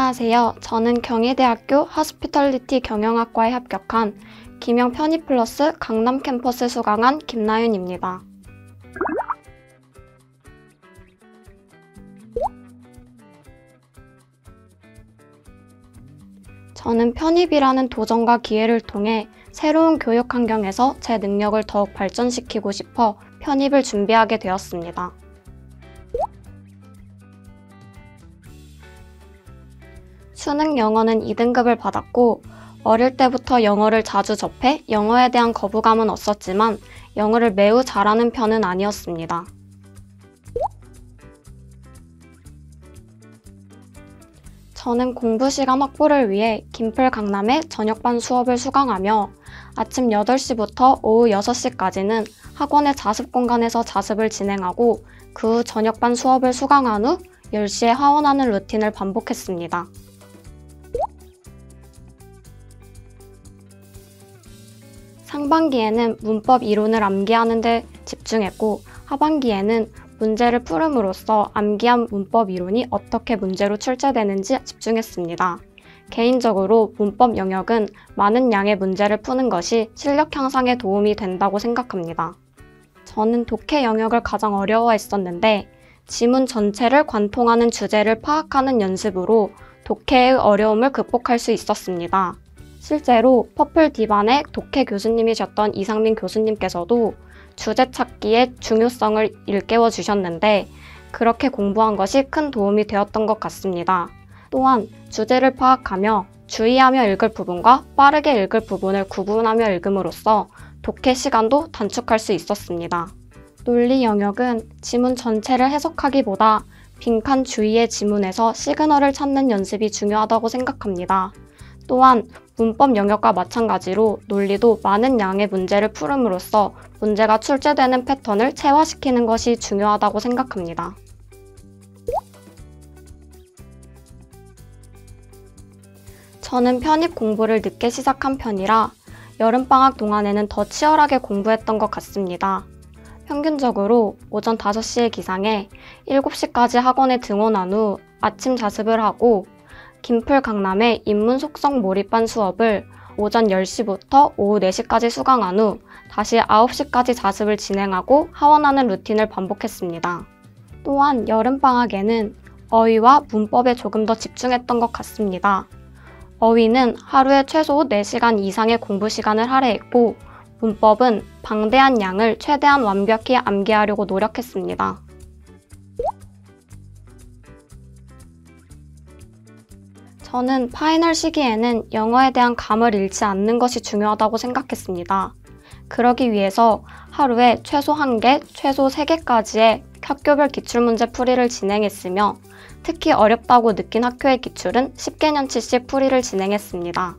안녕하세요. 저는 경희대학교 호스피털리티 경영학과에 합격한 김영 편입플러스 강남 캠퍼스 수강한 김나윤입니다. 저는 편입이라는 도전과 기회를 통해 새로운 교육 환경에서 제 능력을 더욱 발전시키고 싶어 편입을 준비하게 되었습니다. 수능 영어는 2등급을 받았고 어릴 때부터 영어를 자주 접해 영어에 대한 거부감은 없었지만 영어를 매우 잘하는 편은 아니었습니다. 저는 공부 시간 확보를 위해 김풀 강남의 저녁반 수업을 수강하며 아침 8시부터 오후 6시까지는 학원의 자습 공간에서 자습을 진행하고 그 후 저녁반 수업을 수강한 후 10시에 하원하는 루틴을 반복했습니다. 상반기에는 문법 이론을 암기하는 데 집중했고 하반기에는 문제를 풀음으로써 암기한 문법 이론이 어떻게 문제로 출제되는지 집중했습니다. 개인적으로 문법 영역은 많은 양의 문제를 푸는 것이 실력 향상에 도움이 된다고 생각합니다. 저는 독해 영역을 가장 어려워했었는데 지문 전체를 관통하는 주제를 파악하는 연습으로 독해의 어려움을 극복할 수 있었습니다. 실제로 퍼플 디반의 독해 교수님이셨던 이상민 교수님께서도 주제 찾기의 중요성을 일깨워 주셨는데 그렇게 공부한 것이 큰 도움이 되었던 것 같습니다. 또한 주제를 파악하며 주의하며 읽을 부분과 빠르게 읽을 부분을 구분하며 읽음으로써 독해 시간도 단축할 수 있었습니다. 논리 영역은 지문 전체를 해석하기보다 빈칸 주위의 지문에서 시그널을 찾는 연습이 중요하다고 생각합니다. 또한 문법 영역과 마찬가지로 논리도 많은 양의 문제를 풀음으로써 문제가 출제되는 패턴을 체화시키는 것이 중요하다고 생각합니다. 저는 편입 공부를 늦게 시작한 편이라 여름방학 동안에는 더 치열하게 공부했던 것 같습니다. 평균적으로 오전 5시에 기상해 7시까지 학원에 등원한 후 아침 자습을 하고 김풀 강남의 인문 속성 몰입반 수업을 오전 10시부터 오후 4시까지 수강한 후 다시 9시까지 자습을 진행하고 하원하는 루틴을 반복했습니다. 또한 여름방학에는 어휘와 문법에 조금 더 집중했던 것 같습니다. 어휘는 하루에 최소 4시간 이상의 공부 시간을 할애했고 문법은 방대한 양을 최대한 완벽히 암기하려고 노력했습니다. 저는 파이널 시기에는 영어에 대한 감을 잃지 않는 것이 중요하다고 생각했습니다. 그러기 위해서 하루에 최소 1개, 최소 3개까지의 학교별 기출문제 풀이를 진행했으며 특히 어렵다고 느낀 학교의 기출은 10개년치씩 풀이를 진행했습니다.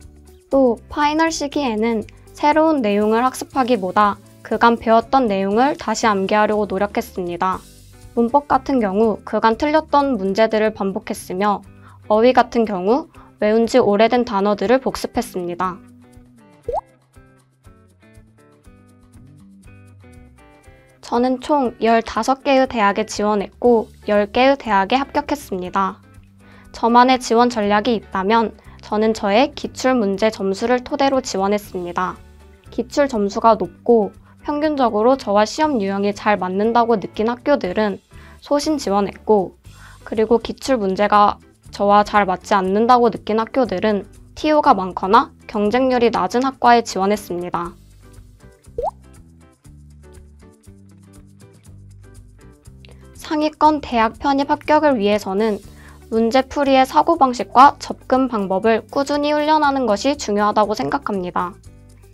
또 파이널 시기에는 새로운 내용을 학습하기보다 그간 배웠던 내용을 다시 암기하려고 노력했습니다. 문법 같은 경우 그간 틀렸던 문제들을 반복했으며 어휘 같은 경우 외운 지 오래된 단어들을 복습했습니다. 저는 총 15개의 대학에 지원했고 10개의 대학에 합격했습니다. 저만의 지원 전략이 있다면 저는 저의 기출 문제 점수를 토대로 지원했습니다. 기출 점수가 높고 평균적으로 저와 시험 유형이 잘 맞는다고 느낀 학교들은 소신 지원했고 그리고 기출 문제가 저와 잘 맞지 않는다고 느낀 학교들은 TO가 많거나 경쟁률이 낮은 학과에 지원했습니다. 상위권 대학 편입 합격을 위해서는 문제풀이의 사고방식과 접근 방법을 꾸준히 훈련하는 것이 중요하다고 생각합니다.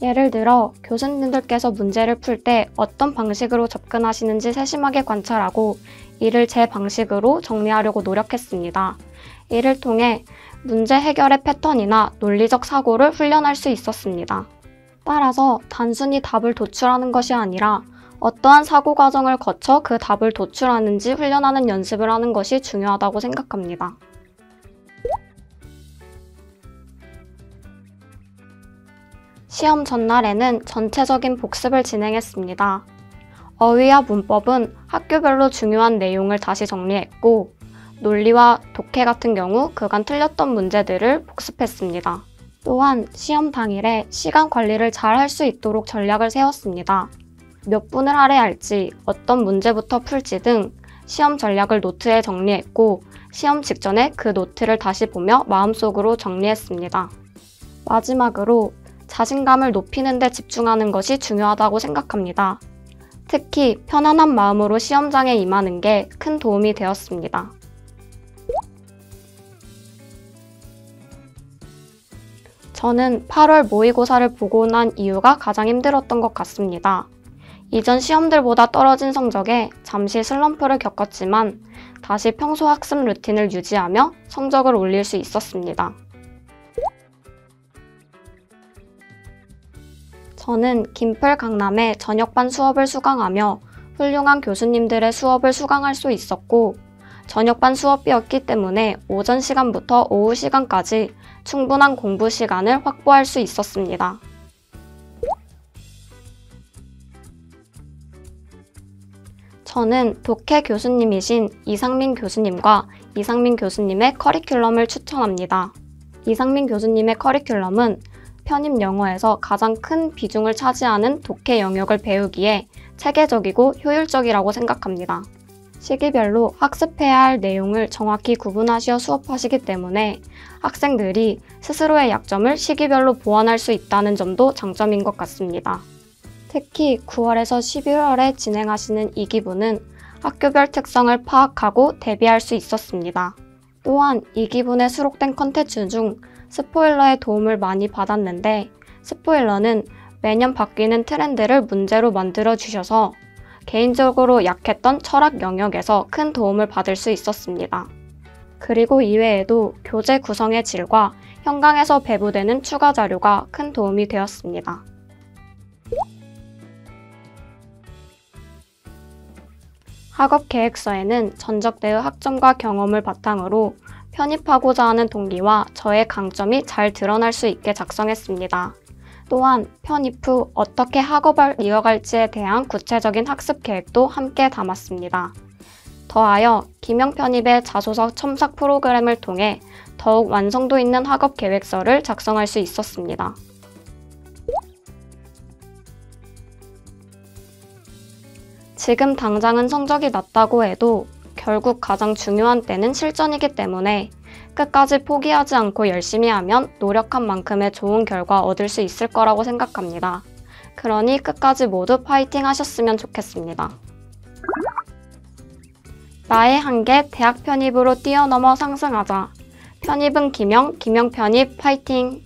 예를 들어 교수님들께서 문제를 풀 때 어떤 방식으로 접근하시는지 세심하게 관찰하고 이를 제 방식으로 정리하려고 노력했습니다. 이를 통해 문제 해결의 패턴이나 논리적 사고를 훈련할 수 있었습니다. 따라서 단순히 답을 도출하는 것이 아니라 어떠한 사고 과정을 거쳐 그 답을 도출하는지 훈련하는 연습을 하는 것이 중요하다고 생각합니다. 시험 전날에는 전체적인 복습을 진행했습니다. 어휘와 문법은 학교별로 중요한 내용을 다시 정리했고 논리와 독해 같은 경우 그간 틀렸던 문제들을 복습했습니다. 또한 시험 당일에 시간 관리를 잘 할 수 있도록 전략을 세웠습니다. 몇 분을 할애할지, 어떤 문제부터 풀지 등 시험 전략을 노트에 정리했고 시험 직전에 그 노트를 다시 보며 마음속으로 정리했습니다. 마지막으로 자신감을 높이는 데 집중하는 것이 중요하다고 생각합니다. 특히 편안한 마음으로 시험장에 임하는 게 큰 도움이 되었습니다. 저는 8월 모의고사를 보고 난 이유가 가장 힘들었던 것 같습니다. 이전 시험들보다 떨어진 성적에 잠시 슬럼프를 겪었지만 다시 평소 학습 루틴을 유지하며 성적을 올릴 수 있었습니다. 저는 김풀 강남의 저녁반 수업을 수강하며 훌륭한 교수님들의 수업을 수강할 수 있었고 저녁반 수업이었기 때문에 오전 시간부터 오후 시간까지 충분한 공부 시간을 확보할 수 있었습니다. 저는 독해 교수님이신 이상민 교수님과 이상민 교수님의 커리큘럼을 추천합니다. 이상민 교수님의 커리큘럼은 편입 영어에서 가장 큰 비중을 차지하는 독해 영역을 배우기에 체계적이고 효율적이라고 생각합니다. 시기별로 학습해야 할 내용을 정확히 구분하시어 수업하시기 때문에 학생들이 스스로의 약점을 시기별로 보완할 수 있다는 점도 장점인 것 같습니다. 특히 9월에서 11월에 진행하시는 2기분은 학교별 특성을 파악하고 대비할 수 있었습니다. 또한 2기분에 수록된 컨텐츠 중 스포일러의 도움을 많이 받았는데 스포일러는 매년 바뀌는 트렌드를 문제로 만들어 주셔서 개인적으로 약했던 철학 영역에서 큰 도움을 받을 수 있었습니다. 그리고 이외에도 교재 구성의 질과 현강에서 배부되는 추가 자료가 큰 도움이 되었습니다. 학업 계획서에는 전적대의 학점과 경험을 바탕으로 편입하고자 하는 동기와 저의 강점이 잘 드러날 수 있게 작성했습니다. 또한 편입 후 어떻게 학업을 이어갈지에 대한 구체적인 학습 계획도 함께 담았습니다. 더하여 기명편입의 자소서 첨삭 프로그램을 통해 더욱 완성도 있는 학업 계획서를 작성할 수 있었습니다. 지금 당장은 성적이 낮다고 해도 결국 가장 중요한 때는 실전이기 때문에 끝까지 포기하지 않고 열심히 하면 노력한 만큼의 좋은 결과 얻을 수 있을 거라고 생각합니다. 그러니 끝까지 모두 파이팅 하셨으면 좋겠습니다. 나의 한계 대학 편입으로 뛰어넘어 상승하자. 편입은 기명, 기명 편입 파이팅!